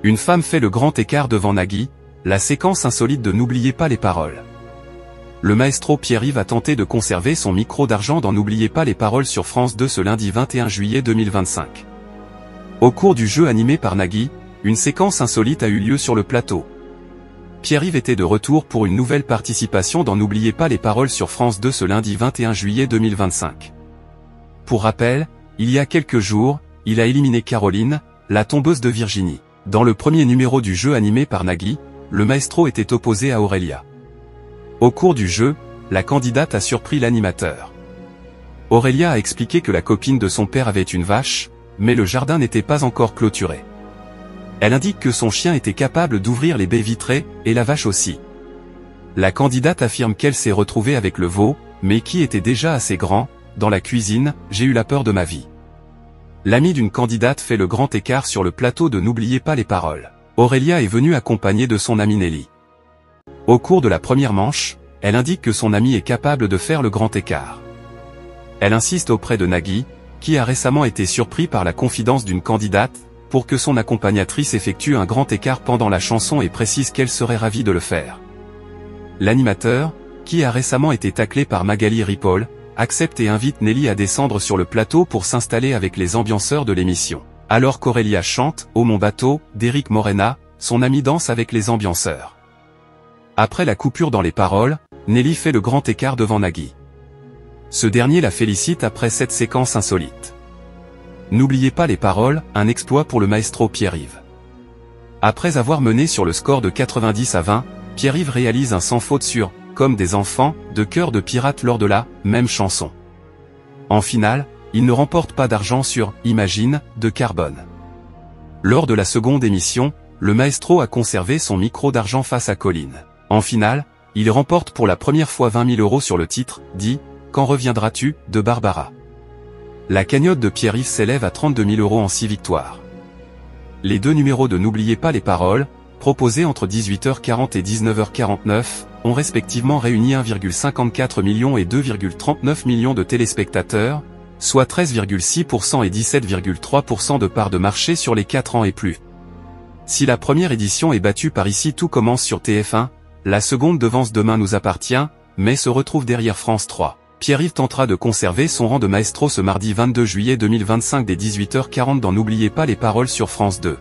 Une femme fait le grand écart devant Nagui, la séquence insolite de N'oubliez pas les paroles. Le maestro Pierre-Yves a tenté de conserver son micro d'argent dans N'oubliez pas les paroles sur France 2 ce lundi 21 juillet 2025. Au cours du jeu animé par Nagui, une séquence insolite a eu lieu sur le plateau. Pierre-Yves était de retour pour une nouvelle participation dans N'oubliez pas les paroles sur France 2 ce lundi 21 juillet 2025. Pour rappel, il y a quelques jours, il a éliminé Caroline, la tombeuse de Virginie. Dans le premier numéro du jeu animé par Nagui, le maestro était opposé à Aurélia. Au cours du jeu, la candidate a surpris l'animateur. Aurélia a expliqué que la copine de son père avait une vache, mais le jardin n'était pas encore clôturé. Elle indique que son chien était capable d'ouvrir les baies vitrées, et la vache aussi. La candidate affirme qu'elle s'est retrouvée avec le veau, mais qui était déjà assez grand. Dans la cuisine, j'ai eu la peur de ma vie. L'ami d'une candidate fait le grand écart sur le plateau de N'oubliez pas les paroles. Aurélia est venue accompagnée de son amie Nelly. Au cours de la première manche, elle indique que son amie est capable de faire le grand écart. Elle insiste auprès de Nagui, qui a récemment été surpris par la confidence d'une candidate, pour que son accompagnatrice effectue un grand écart pendant la chanson et précise qu'elle serait ravie de le faire. L'animateur, qui a récemment été taclé par Magali Ripoll, accepte et invite Nelly à descendre sur le plateau pour s'installer avec les ambianceurs de l'émission. Alors qu'Aurélia chante « Oh mon bateau » d'Éric Morena, son ami danse avec les ambianceurs. Après la coupure dans les paroles, Nelly fait le grand écart devant Nagui. Ce dernier la félicite après cette séquence insolite. N'oubliez pas les paroles, un exploit pour le maestro Pierre-Yves. Après avoir mené sur le score de 90 à 20, Pierre-Yves réalise un sans faute sur « Comme des enfants » de Cœur de pirate lors de la même chanson. En finale, il ne remporte pas d'argent sur « Imagine » de Carbone. Lors de la seconde émission, le maestro a conservé son micro d'argent face à Colline. En finale, il remporte pour la première fois 20 000 € sur le titre « Dis, quand reviendras-tu » de Barbara. La cagnotte de Pierre-Yves s'élève à 32 000 € en 6 victoires. Les deux numéros de N'oubliez pas les paroles, proposés entre 18h40 et 19h49, ont respectivement réuni 1,54 million et 2,39 millions de téléspectateurs, soit 13,6% et 17,3% de part de marché sur les 4 ans et plus. Si la première édition est battue par Ici tout commence sur TF1, la seconde devance Demain nous appartient, mais se retrouve derrière France 3. Pierre-Yves tentera de conserver son rang de maestro ce mardi 22 juillet 2025 dès 18h40 dans N'oubliez pas les paroles sur France 2.